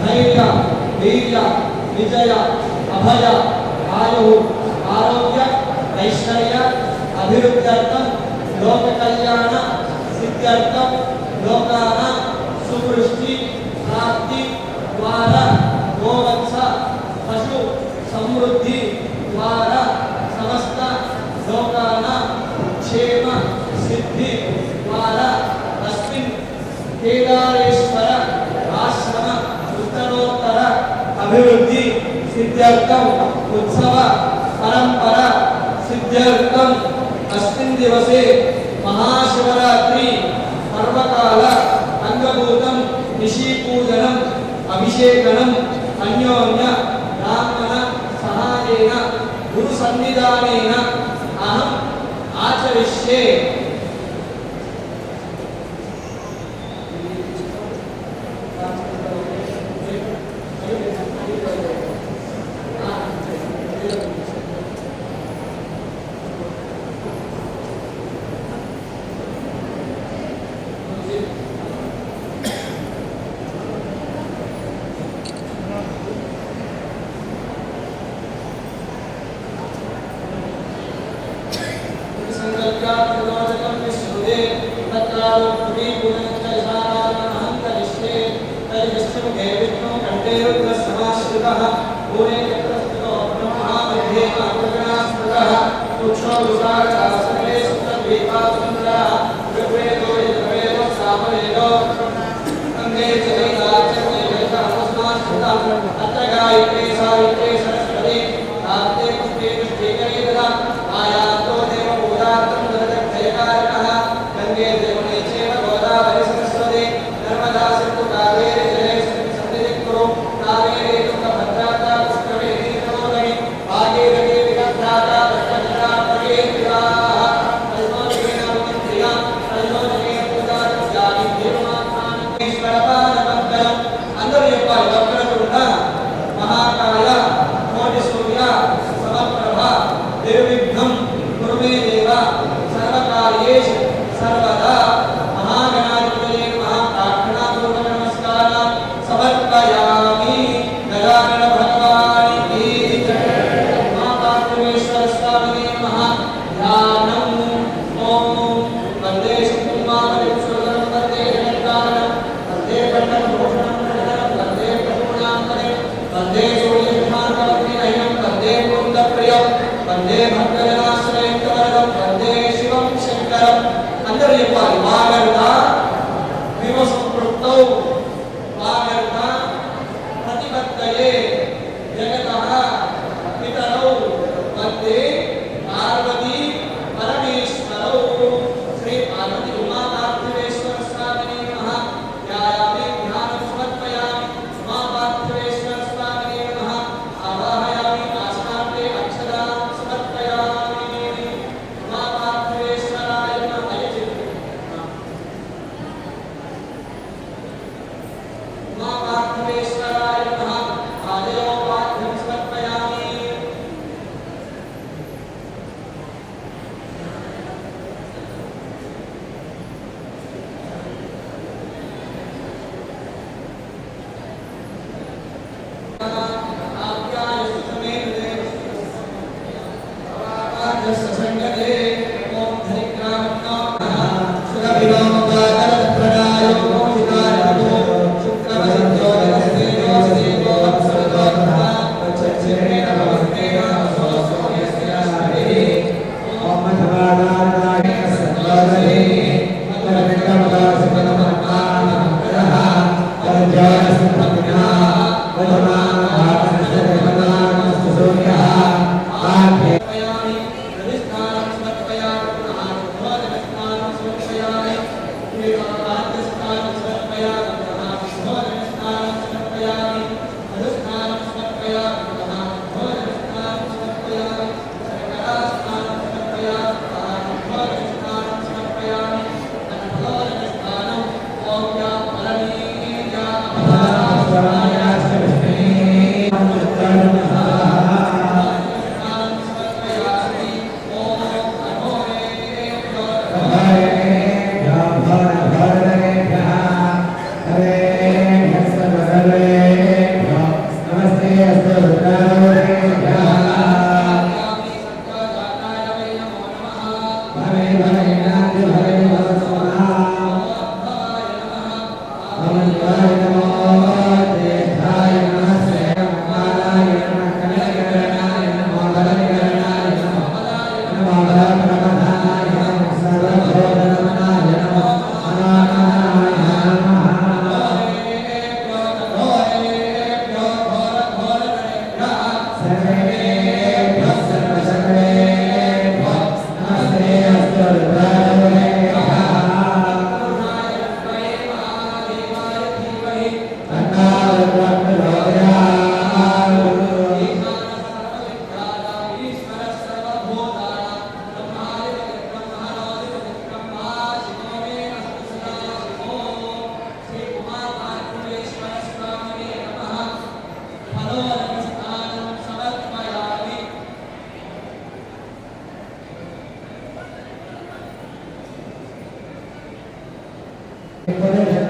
ధైర్య వీర్య విజయ అభయ ఆయు ఆరోగ్య ఐశ్వర్య అభివృద్ధ్యర్థం లోక కళ్యాణ సిద్ధ్యర్థం లోకాన సువృష్టి ప్రాప్తి ద్వారా గోవత్స పశు సమృద్ధి ద్వారా సమస్త లోకాన క్షేమ సిద్ధి ద్వారా అస్మిన్ కేదారేశ్వర ఆశ్రమ ఉత్తరోత్తర అభివృద్ధి సిద్ధ్యర్థం ఉత్సవ పరంపర సిద్ధ్యర్థం అస్మిన్ దివసే మహాశివరాత్రి పర్వకాల అంగభూతం నిశీపూజనం అభిషేకనం అన్యోన్య బ్రాహ్మణ సహాయేన గురు సన్నిధానేన అహం ఆచరిష్యే. అందరూ చెప్పాలి.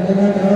चंद्रमा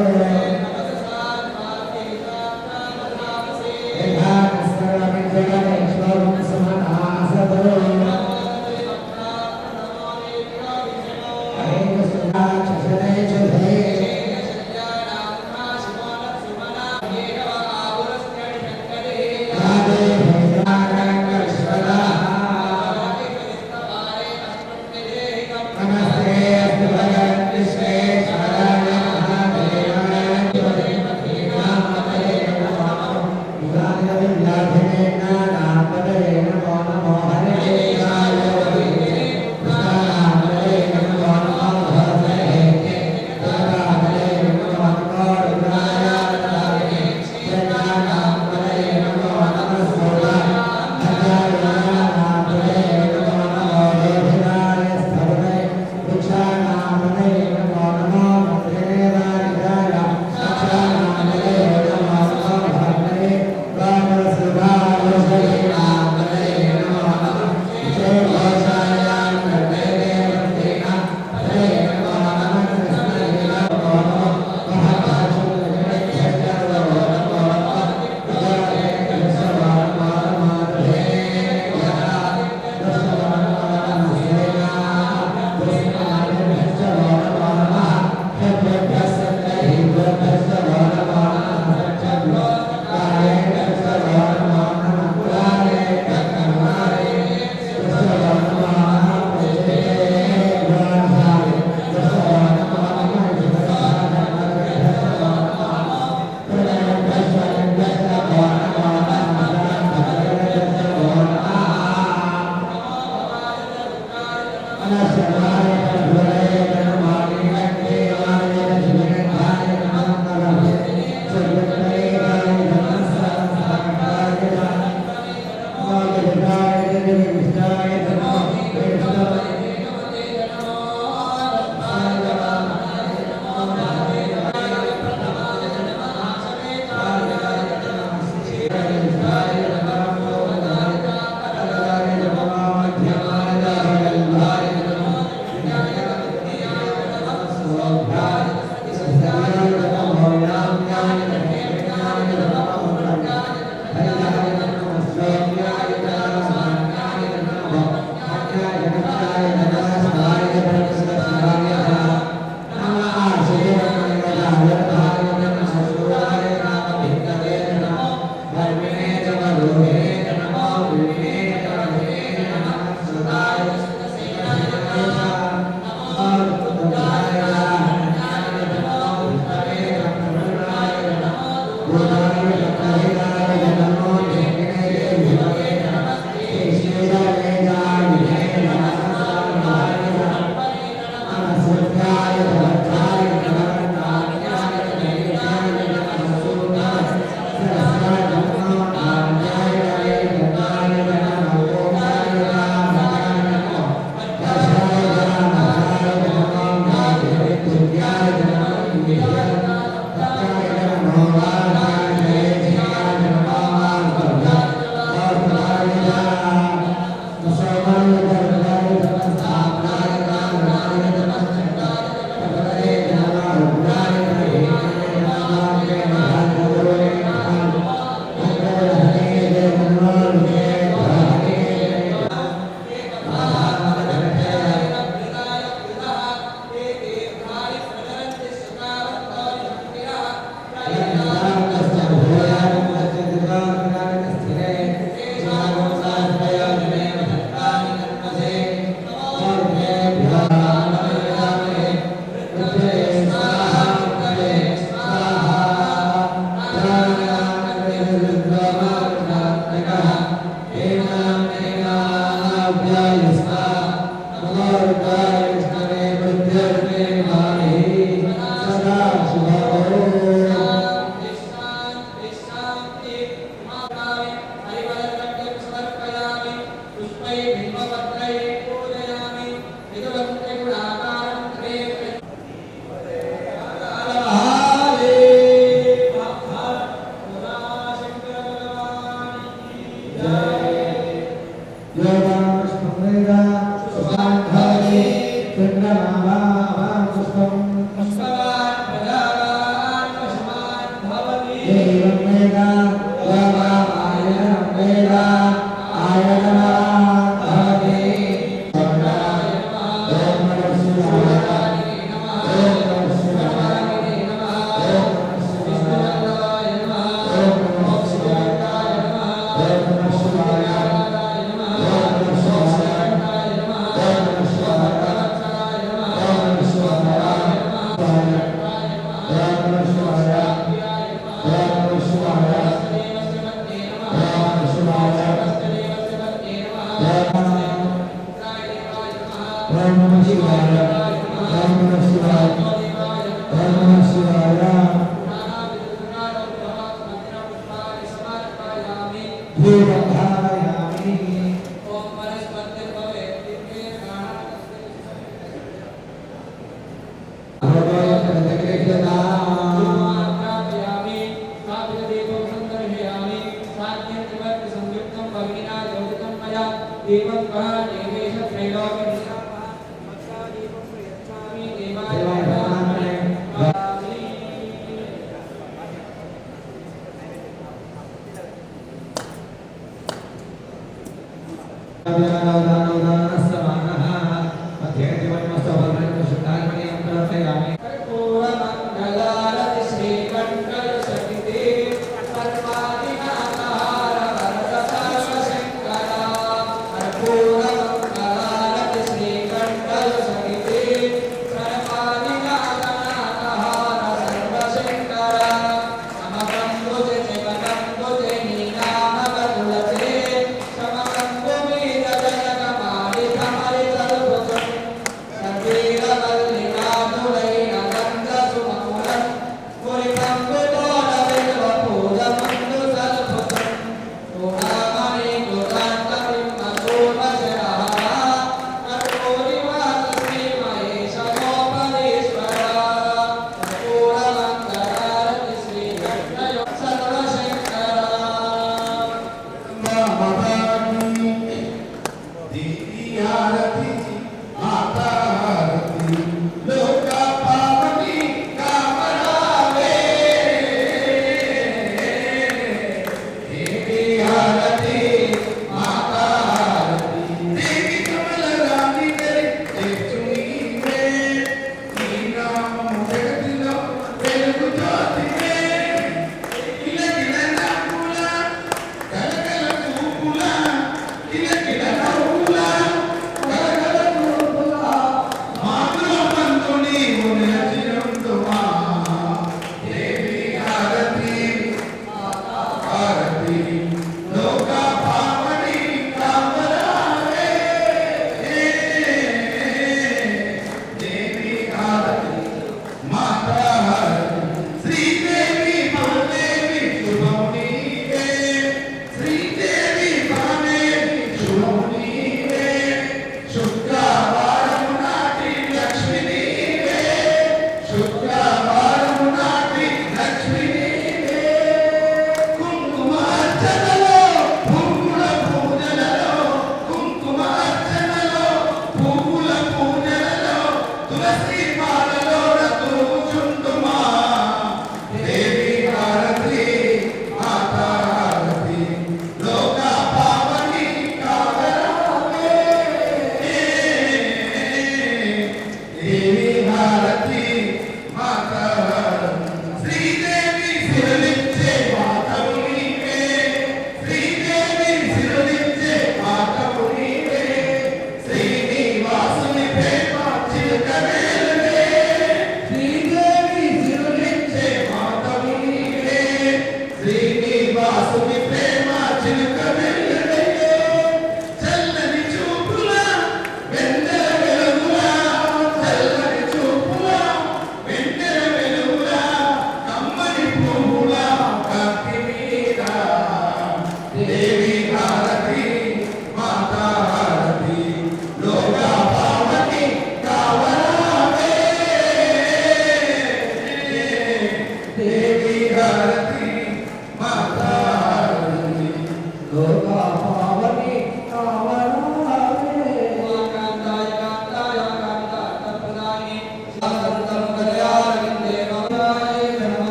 पुष्पम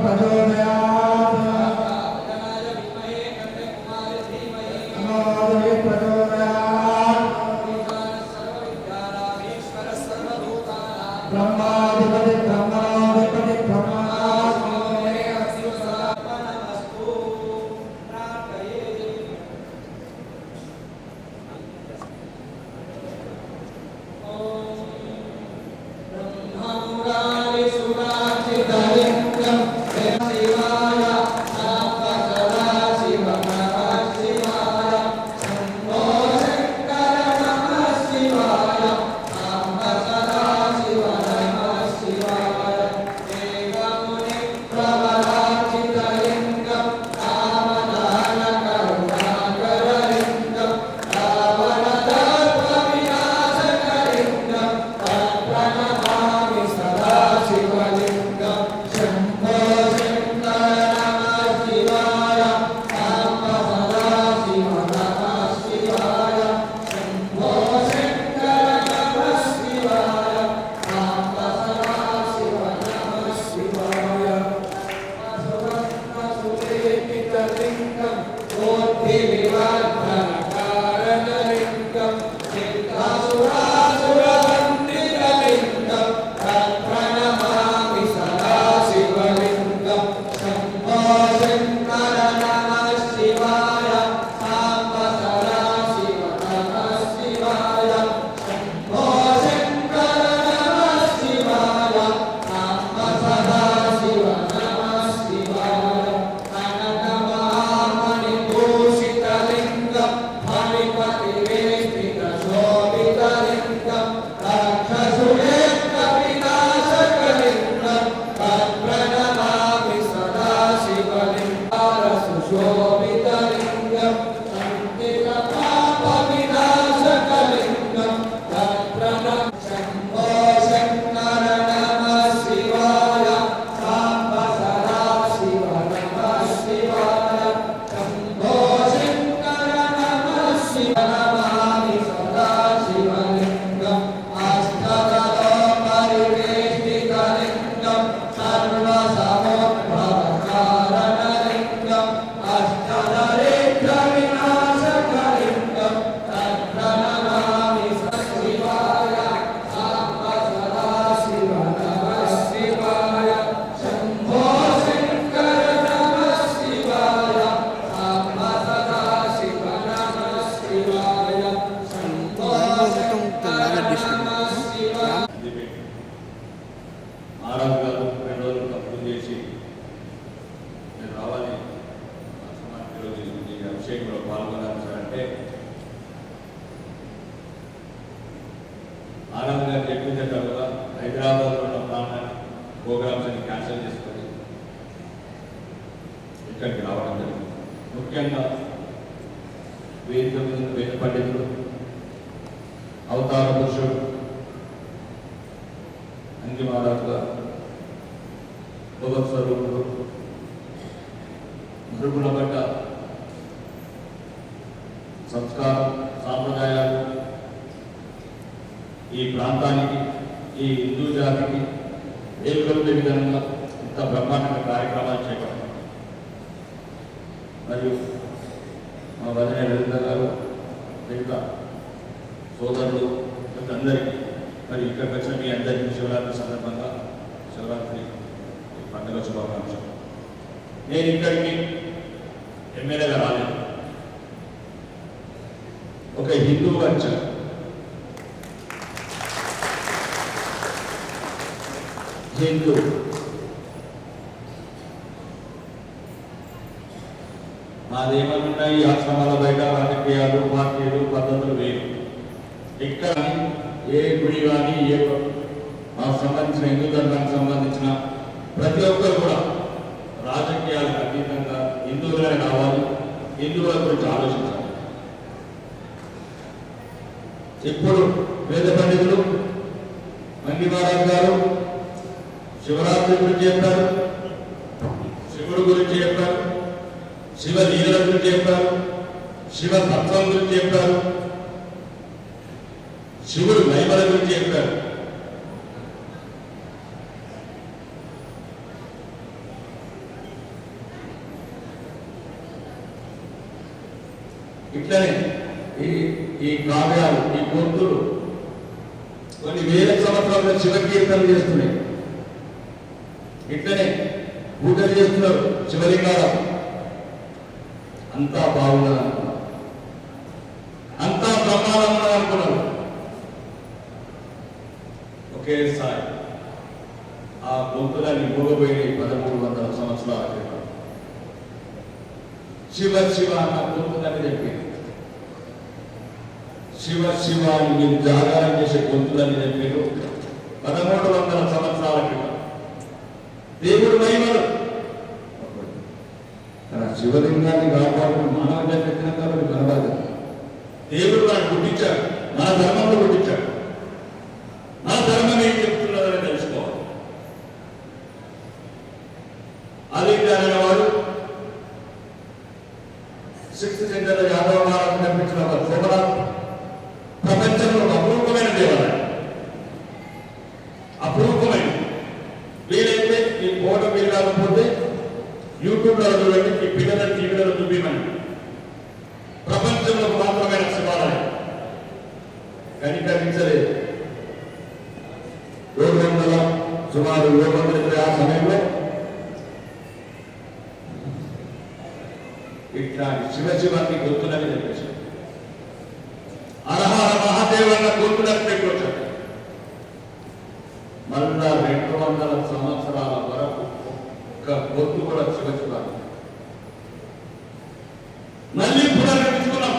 प्रचोदयात् गणाय विद्महे कन्याकुमारी धीमहि नमो देवी प्रचोदयात् सर्वविद्यानामीश्वर सर्वभूतानां ब्रह्माधिपति ब्रह्मणोऽधिपति ब्रह्मास्मि नमस्तु प्रार्थये ब्रह्ममुरारि सुराचितलिङ्गं शिवाय नामसदा शिव नमः शिवाय शम्भो शङ्कर नमः शिवाय नामसदा शिव नमः शिवाय देवमुनि प्रवराचितलिङ्गं रामदानकरुणाकरलिङ्गं रावणदर्पविनाशकलिङ्गं प्रणमामि सदा शिवलिङ्गं शम्भो शङ्कर नमः शिवाय नामसदा शिव नमः शिवाय शम्भो शङ्कर नमः शिवाय नामसदा शिव नमः शिवाय सुलेपितलिङ्गं बोधिविवर्धनकारणलिङ्गं सिद्धासुरासुरवन्दितलिङ्गं प्रणमामि सदा शिवलिङ्गं शम्भो शङ्कर नमः शिवाय नामसदा शिव नमः शिवाय शम्भो शङ्कर नमः शिवाय नामसदा शिव नमः शिवाय कनकमहामणिभूषितलिङ्गं फणिपतिवेष्टितशोभितलिङ्गं राक्षसुरेन्द्रविनाशकलिङ्गं तत्प्रणमामि सदा शिवलिङ्गं सुशोभितलिङ्गं सन्दितपापविनाशकलिङ्गं तत्प्रणमामि शम्भो शङ्कर नमः शिवाय नामसदा शिव नमः शिवाय शम्भो शङ्कर नमः शिव नमामि सदा शिवलिङ्गम् अष्टदलोपरिवेष्टितलिङ्गं सर्वसमुद्भवकारणलिङ्गम् अष्टदरिद्रविनाशकलिङ्गं तत्प्रणमामि शिवाय नामसदा शिव नमः शिवाय शम्भो शङ्कर नमः शिवाय नामसदा शिव नमः शिवाय शम्भो शङ्कर नमः शिवाय ఆరాధన గారు 2 రోజులు తప్పులు చేసి నేను రావాలి సమాజంలో ఈ అభిషేకంలో పాల్గొనాలి సార్ అంటే ఆరాధన గారు చెప్పిన తర్వాత హైదరాబాద్లో ఉన్న ప్రాంతాన్ని ప్రోగ్రామ్స్ అని క్యాన్సిల్ చేసుకొని ఇక్కడికి రావడం జరిగింది. ముఖ్యంగా వేదిక మీద వేద పండితులు అవతార పురుషుడు అంగి మహారాజు గారు భగవత్ స్వరూపుడు మరుగున పడ్డ సంస్కారం సాంప్రదాయాలు ఈ ప్రాంతానికి ఈ హిందూ జాతికి ఏకరుపే విధంగా ఇంత బ్రహ్మాండంగా కార్యక్రమాలు చేపట్టారు. మరియు మా వదిన లలిత గారు మిగతా సోదరులు అందరికీ మరి ఇక్కడికి వచ్చిన మీ అందరికీ శివరాత్రి సందర్భంగా శివరాత్రి పండుగ శుభాకాంక్షలు. నేను ఇక్కడికి ఎమ్మెల్యేగా రాలేదు, ఒక హిందువుగా వచ్చాను. హిందూ మాదేమన్నాయి ఆశ్రమాల బయట రాజకీయాలు పార్టీలు పద్ధతులు వేరు. ఇక్కడ ఏ గుడి కానీ ఏ మాకు సంబంధించిన హిందూ ధర్మానికి సంబంధించిన ప్రతి ఒక్కరు కూడా రాజకీయాలకు అతీతంగా హిందువులే రావాలి, హిందువుల గురించి ఆలోచించాలి. ఇప్పుడు వేద పండితులు మంగి మహారాజ్ గారు శివరాత్రి గురించి చెప్పారు, శివుడు గురించి చెప్పారు, శివ లీలల గురించి చెప్పారు, శివ తత్వం గురించి చెప్పారు, శివుడు మహిమల గురించి చెప్పారు. ఇట్లనే ఈ ఈ కావ్యాలు, ఈ గొంతులు కొన్ని వేల సంవత్సరాలుగా శివకీర్తనలు చేస్తున్నాయి. ఇట్లనే పూజలు చేస్తున్నారు శివలింగాలు. అంతా బాగున్నది అనుకున్నారు, అంతా ప్రమాదం ఉన్నది అనుకున్నారు. ఒకేసారి ఆ గొంతులని మూగపోయినాయి 1300 సంవత్సరాల క్రితం. శివ శివ అన్న గొంతులని చెప్పింది. శివ శివ అని మీరు జాగారం చేసే గొంతులని చెప్పారు 1300 సంవత్సరాల క్రితం. దేవుడు మహిమలు శివలింగాన్ని కాపాడుకుని మానవ జన్మెత్తిన కాబట్టి మన బాధ్యత. దేవుడు వాడిని పుట్టించాడు, మన ధర్మంలో పుట్టించాడు. మన ధర్మం ఏం చెప్తున్నదని తెలుసుకోవాలి. ఆదిత్య అనేవాడు 6th సెంచరీలో యాదవ మహారాజు కనిపించిన ఒక సోమనాథ్ ప్రపంచంలో అపూర్వమైన దేవాలయం, అపూర్వమైన. వీలైతే ఈ ఫోటో మీరు కాకపోతే యూట్యూబ్లో చూడండి, ఈ పిల్లల టీవీలలో చూపించమని. ప్రపంచంలో మాత్రమైన శివాలయం కనికరించలేదు. 700 సుమారు 700 ఆ సమయంలో ఇట్లాంటి శివశివాన్ని గొంతులని చెప్పేశారు. అరహర మహాదేవన్న గొంతులని పెట్టుకొచ్చాడు. మళ్ళా 200 సంవత్సరాల వరకు ఒక్క గొంతు కూడా శివశివాన్ని. మళ్ళీ పునర్నిర్మించుకున్నాం.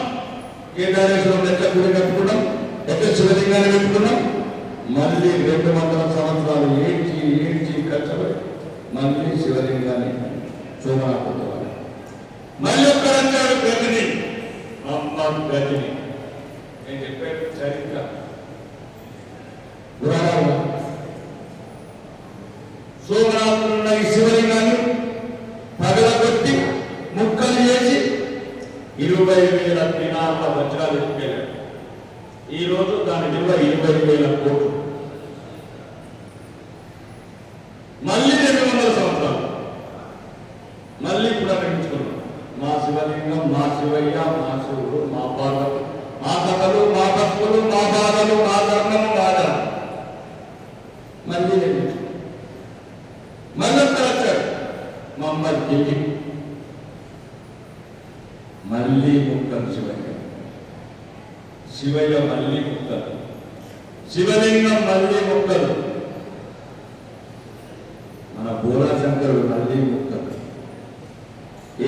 కేదారేశ్వరం ఎట్లా గుడి కట్టుకున్నాం, ఎట్లా శివలింగాన్ని పెట్టుకున్నాం. మళ్ళీ 200 సంవత్సరాలు ఏడ్చి కష్టపడి మళ్ళీ శివలింగాన్ని సోమనాథుడు మళ్ళీ ఒక్కడంటాడు గజని, అమ్మ గజని. నేను చెప్పాను చరిత్ర పురాణాలు. సోమనాథుడున్న ఈ శివలింగాన్ని పగలగొట్టి ముక్కలు చేసి 20,000 దినాల వజ్రాలు ఎత్తుకెళ్ళాడు. ఈ రోజు దాని విలువ 20,000 కోట్లు. మళ్ళీ 200 సంవత్సరాలు మళ్ళీ పునర్నిర్మించుకున్నాం. మా శివలింగం, మా శివయ్య, మా శివుడు, మా పార్వతి, మా కథలు, మా భక్తులు, మా బాధలు, మా ధర్మము, మా ధర్మం. మళ్ళీ నిర్మించుకున్నాం. మళ్ళీ వచ్చాడు మమ్మల్ని మళ్ళీ ముక్కలు శివయ్య, శివయ్య మళ్ళీ ముక్కలు, శివలింగం మళ్ళీ ముక్కలు, మన బోలాశంకరుడు మళ్ళీ ముక్కలు.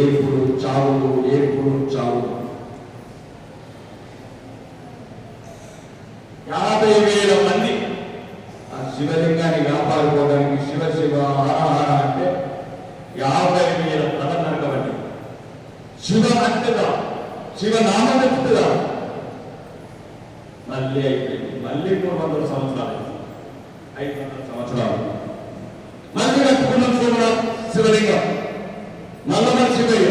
ఏపుడు చావులు, ఏపుడు చావులు. 50,000 మంది ఆ శివలింగాన్ని కాపాడుకోవడానికి శివ శివ హరహర అంటే 50,000 తల నరకబడి. శివ అంటదా, శివనామం ఎత్తుదా. మళ్ళీ అయిపోయింది. మళ్ళీ 300 సంవత్సరాలు, 500 సంవత్సరాలు మళ్ళీ కట్టుకున్నాం సోమనాథ్ శివలింగం. మళ్ళా మన శివయ్య,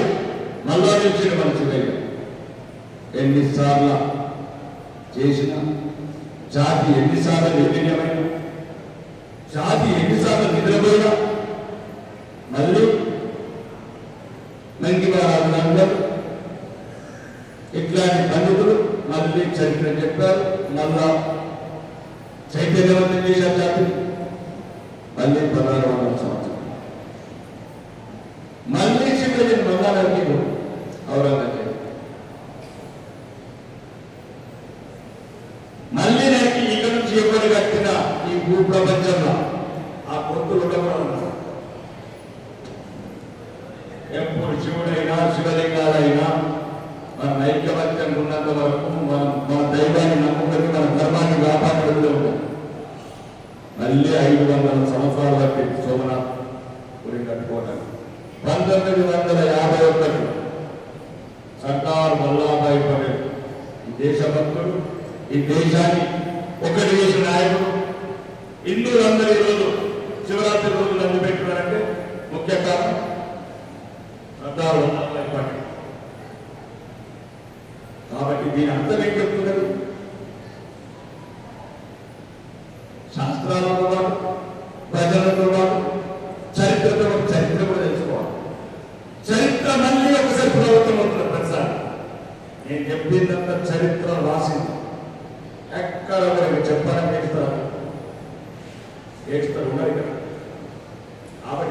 మళ్ళా నిలిచిన మన శివయ్య. ఎన్నిసార్లు చేసిన జాతి, ఎన్నిసార్లు నిర్ణయమైన జాతి, ఎన్నిసార్లు నిద్రపోయినా మళ్ళీ నంగివారాలు ఇట్లాంటి పండితులు మళ్ళీ చరిత్ర చెప్పారు. మళ్ళా చైతన్యవంతం చేశారు జాతి. మళ్ళీ 1600 సంవత్సరం మళ్ళీ శివుడిని మళ్ళీ ఔరంగజేబు మళ్ళీ నరికి ఇక్కడ నుంచి ఎవరు కట్టిన ఈ భూప్రపంచంలో ఆ పొత్తులు ఉండకూడదు. ఎప్పుడు శివుడైనా శివలింగాలైనా మన ఐక్యమత్యంగా ఉన్నంత వరకు మన దైవాన్ని నమ్ముకొని మన ధర్మాన్ని కాపాడుతూ ఉంటాం. మళ్ళీ 500 సంవత్సరాలు బట్టి సోమనాథ్ గుడి కట్టుకోవడానికి 1951 సర్దార్ వల్లభాయ్ పటేల్ ఈ దేశభక్తుడు, ఈ దేశాన్ని ఒకటి చేసిన నాయకుడు. హిందువులందరూ ఈరోజు శివరాత్రి రోజులు అన్ని పెట్టుకున్నారంటే ముఖ్య కారణం సర్దార్ వల్లభాయ్ పటేల్. కాబట్టి దీని అర్థం ఏం చెప్తున్నది? శాస్త్రాలతో పాటు, ప్రజలతో పాటు, చరిత్రతో పాటు చరిత్ర కూడా తెలుసుకోవాలి. చరిత్ర మళ్ళీ ఒకసారి పునరావృతం అవుతుంది ప్రతిసారి. నేను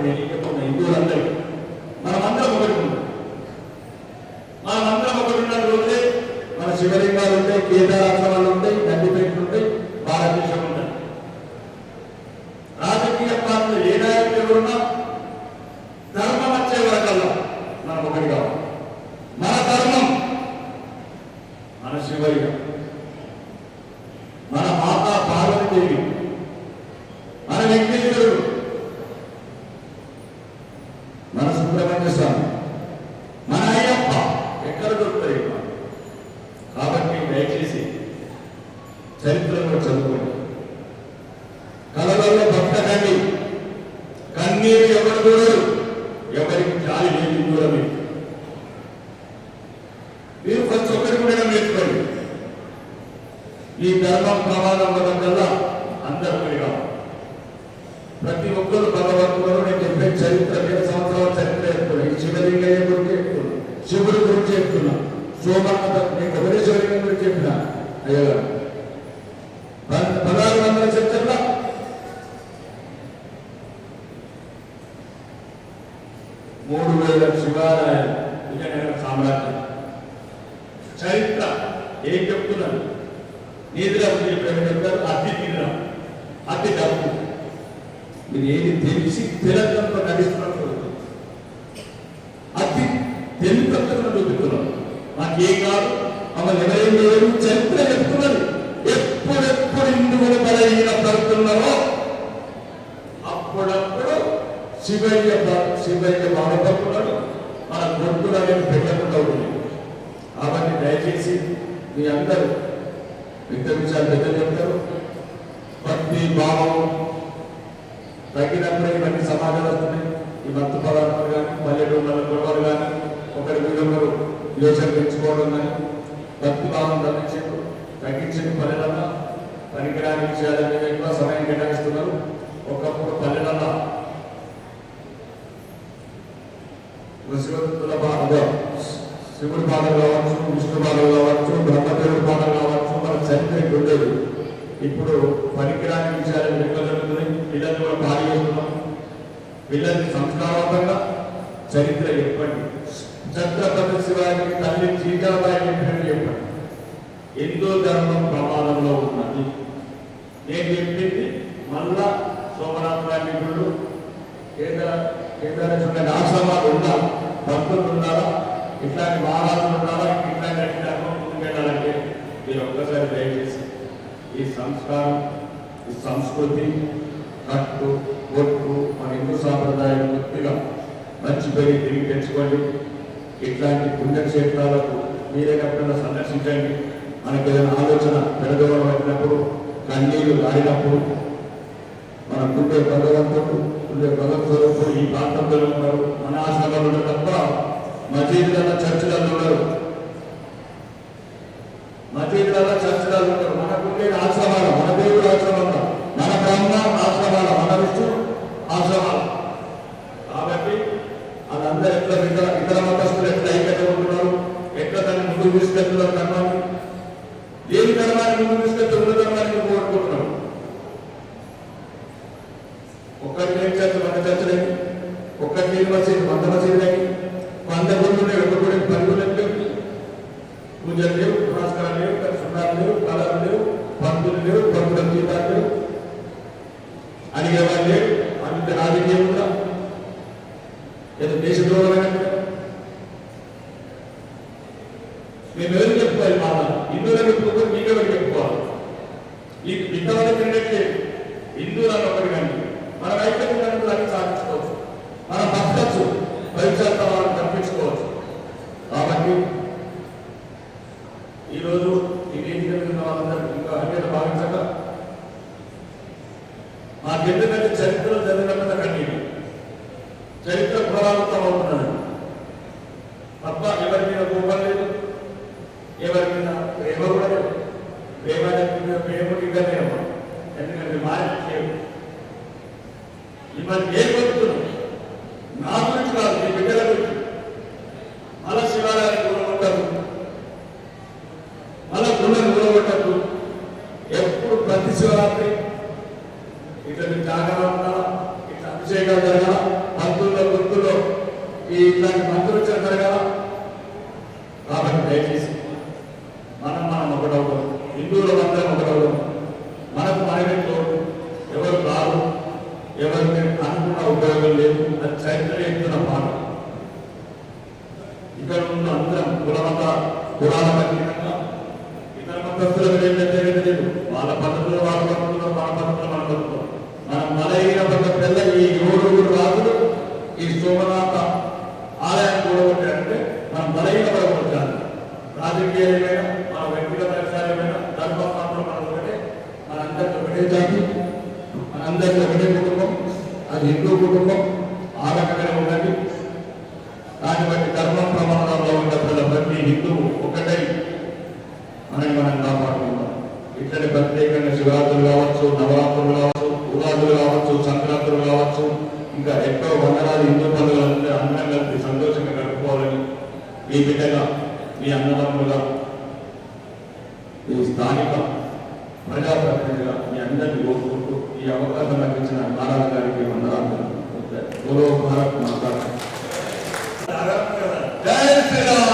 నేను చెప్తున్నా హిందువులందరికీ మనమందరం ఒకటి ఉన్నాం. మనమందరం ఒకటి ఉన్న రోజే మన శివలింగాలు ఉంటాయి, కేదారాశ్రమాలు ఉంటాయి, గడ్డిపేటలు ఉంటాయి, భారతదేశం ఉంటాయి. రాజకీయ పార్టీలు ఏ నాయకులు ఎవరున్నా ధర్మం వచ్చే వరకల్లా మనం ఒకటి కావాలి. మన ధర్మం మన శివయ్య, మన మాతా పార్వతీదేవి, మన వెంకటేశ్వరుడు, మన సుబ్రహ్మణ్య స్వామి, మన అయ్యప్ప ఎక్కడ దొరుకుతాయి. కాబట్టి దయచేసి చరిత్రలో చదువుకోండి, కళలలో భక్తకండి, కన్నీరు ఎవరు చూడరు, ఎవరికి జాలి లేదు దూరమే. మీరు ఫస్ట్ ఒకటి కూడా నేర్చుకోండి. ఈ ధర్మం ప్రమాదం వల్ల అందరూ కావాలి. ప్రతి ఒక్కరు భగవంతుడు నేను చెప్పే చరిత్ర 2 సంవత్సరాల చరిత్ర చెప్తున్నా. ఈ శివలింగయ్య గురించి చెప్తున్నా, శివుడి గురించి చెప్తున్నా, సోమనాథ నేను గౌరీశ్వలింగం గురించి చెప్పిన అయ్యగారు 1600 చరిత్రలో 3000 శివాలయాలు విజయనగర సామ్రాజ్యం చరిత్ర ఏం చెప్తున్నారు. నిద్ర చెప్తారు, అతి నిద్ర, అతి డబ్బు. మీరు ఏది తెలిసి తెలంగాణలో నడుస్తున్నట్టు అతి తెలుగుతున్నట్టు చూపుతున్నారు. మాకేం కాదు, మమ్మల్ని ఎవరేం లేరు, చరిత్ర చెప్తున్నది. ఎప్పుడెప్పుడు హిందువులు బలహీన పడుతున్నారో అప్పుడప్పుడు శివయ్య బాధపడుతున్నాడు. మన గొంతులు అనేది పెట్టకుండా ఉంది. కాబట్టి దయచేసి మీ అందరూ మిగత విషయాలు పెద్దలు చెప్తారు. భక్తి భావం తగ్గినప్పుడే ఇవన్నీ సమాజాలు వస్తున్నాయి. ఈ మత్తు పదార్థాలు కానీ, పల్లెటూళ్ళ గొడవలు కానీ, ఒకరి మీద ఒకరు ద్వేషం పెంచుకోవడం కానీ, భక్తి భావం తగ్గించింది పల్లెలన్నా పనికిరాని విషయాల మీద ఎక్కువ సమయం కేటాయిస్తున్నారు. ఒకప్పుడు పల్లెలన్నా శివుడి పాటలు కావచ్చు, విష్ణు పాటలు కావచ్చు, బ్రహ్మదేవుడి పాటలు కావచ్చు, మన చరిత్ర ఉండేది. ఇప్పుడు పనికిరాని విషయాలు ఎక్కువ జరుగుతున్నాయి. పిల్లల్ని కూడా పాడు చేస్తున్నాం. పిల్లల్ని సంస్కారవంతంగా చరిత్ర చెప్పండి. ఛత్రపతి శివాజీకి తల్లి సీతాబాయి చెప్పినట్టు చెప్పండి. హిందూ ధర్మం ప్రమాదంలో ఉన్నది. నేను చెప్పింది మళ్ళా సోమనాథ్ గారి గుళ్ళు, కేంద్ర ఆశ్రమాలు ఉండాలి, భక్తులు ఉండాలా, ఇట్లాంటి మహారాజులు ఉండాలా, ఇట్లాంటి ధర్మం ముందుకెళ్ళాలంటే మీరు ఒక్కసారి దయచేసి ఈ సంస్కారం, ఈ సంస్కృతి, కట్టు బొట్టు, మన హిందూ సాంప్రదాయం పూర్తిగా మంచి పేరు తిరిగి తెచ్చుకోండి. ఇట్లాంటి పుణ్యక్షేత్రాలకు మీరే ఎప్పుడైనా సందర్శించండి. మనకు ఏదైనా ఆలోచన పెడదవడం వచ్చినప్పుడు, కన్నీళ్లు గారినప్పుడు మన కుండే భగవంతుడు, కుండే భగవత్ స్వరూపుడు ఈ ప్రాంతంలో ఉన్నారు. మన ఆశ్రమంలో తప్ప మసీదులలో చర్చిలలో ఉన్నారు. మసీదులలో చర్చిలలో ఉన్నారు. మనకుండే ఆశ్రమాలు, మన దేవుడు ఆశ్రమంలో, మన బ్రహ్మ ఆశ్రమాల, మన విష్ణు ఆశ్రమాలు. కాబట్టి వాళ్ళందరూ ఎట్లా ఇతర మతస్థులు ఎట్లా ఐక్యత ఉంటున్నారు, ఎట్లా దాన్ని ముందుకు తీసుకెళ్తున్నారు, ధర్మాన్ని ఏది ధర్మాన్ని ముందుకు తీసుకెళ్తే ఉన్న ధర్మాన్ని కోరుకుంటున్నారు. ఒక్కటి లేని చర్చ 100 చర్చలేని, ఒక్కటి లేని మసీదు 100 మసీదులేని, 100 గుళ్ళు ఉన్నాయి, ఒక్క గుడికి 10 గుళ్ళు లేవు. పూజలు లేవు, పురస్కారాలు లేవు, సున్నాలు లేవు, కళలు లేవు, పంతులు లేవు, పంతుల జీతాలు లేవు, అడిగేవాళ్ళు లేవు. అంత రాజకీయం ఉందా? ఏదో దేశ ద్రోహమైనట్టు మేము ఎవరికి చెప్పుకోవాలి? మాట హిందువులకు చెప్పుకోవాలి, మీకెవరికి చెప్పుకోవాలి? ఈ ఇంతవరకు తిరిగినట్టే హిందువులను ఒకటి కానీ మన ఐక్యతను దాన్ని సాధించుకోవచ్చు, మనం బతకచ్చు, భవిష్యత్తు వాళ్ళని కల్పించుకోవచ్చు. కాబట్టి ఈరోజు ఈ వేదిక మీద వాళ్ళందరూ ఇంకా అన్యత భావించక మాకెందుకంటే చరిత్రలో జరిగినంత కన్నీరు, చరిత్ర పునరావృతం అవుతున్నాడు తప్ప ఎవరి మీద కోపం లేదు, ఎవరి మీద ప్రేమ కూడా లేదు. ప్రేమ ఇద్దరే అమ్మ, ఎందుకంటే మాట్లాడు ఇవన్నీ ఏ కొడుతున్నాం నా గురించి కాదు, మీ బిడ్డల గురించి. మళ్ళా శివాలయాన్ని కూడగొట్టదు, మళ్ళా గుళ్ళను కూడగొట్టద్దు. ఎప్పుడు ప్రతి శివరాత్రి ఇట్లా మీరు జాగ్రత్త ఉండాలా, ఇట్లా అభిషేకం అభిషేకాలు జరగాల, పంతుల్లో గుర్తుల్లో ఇట్లాంటి మంత్రోచ్చారం జరగాల. కాబట్టి దయచేసి మనం ఒకటవుతాం, హిందువుల అందరం ఒకటవుతాం. మనకు మనమే తోడు, ఎవరు రాదు, ఎవరికి అనుకున్న ఉపయోగం లేదు. అది చరిత్ర ఎత్తున్న మాట. ఇక్కడ ఉన్న అందరం కులాలకు అతీతంగా ఇతర మతస్థులకు లేదు. వాళ్ళ పద్ధతులు వాళ్ళ పద్ధతులు, మన పద్ధతులు మన పద్ధతులు. మనం బలహీన పడ్డ పిల్ల ఈ 7 రాజులు ఈ సోమనాథ ఆలయాన్ని కూడగొట్టారంటే మనం బలహీన పడగొట్టాలి. రాజకీయాలైనా మన వ్యక్తిగత విషయాలైనా ధర్మం మాత్రం మనం ఒకటే. మనందరికీ ఒకటే జాతి, మనందరికీ ఒకటే కుటుంబం. అది హిందూ కుటుంబం. ఆ రకంగానే ఉన్నది. దాన్ని బట్టి ధర్మ ప్రమాణంలో ఉన్న ప్రతి హిందువు ఒకటై మనం కాపాడుకుంటాం. ఇట్లనే ప్రత్యేకంగా శివరాత్రులు కావచ్చు, నవరాత్రులు కావచ్చు, ఉగాదులు కావచ్చు, సంక్రాంతులు కావచ్చు, ఇంకా ఎక్కువ వందలాది హిందూ పండుగలు అందరం కలిసి సంతోషంగా గడుపుకోవాలని మీ బిడ్డగా, మీ అన్నదమ్ములుగా, ఈ స్థానిక ప్రజాప్రతినిధిగా మీ అందరినీ కోరుకుంటూ ఈ అవకాశం లభించిన నారాయణ గారికి వందనాలు. భారత్ మాతా జై శ్రీరామ్.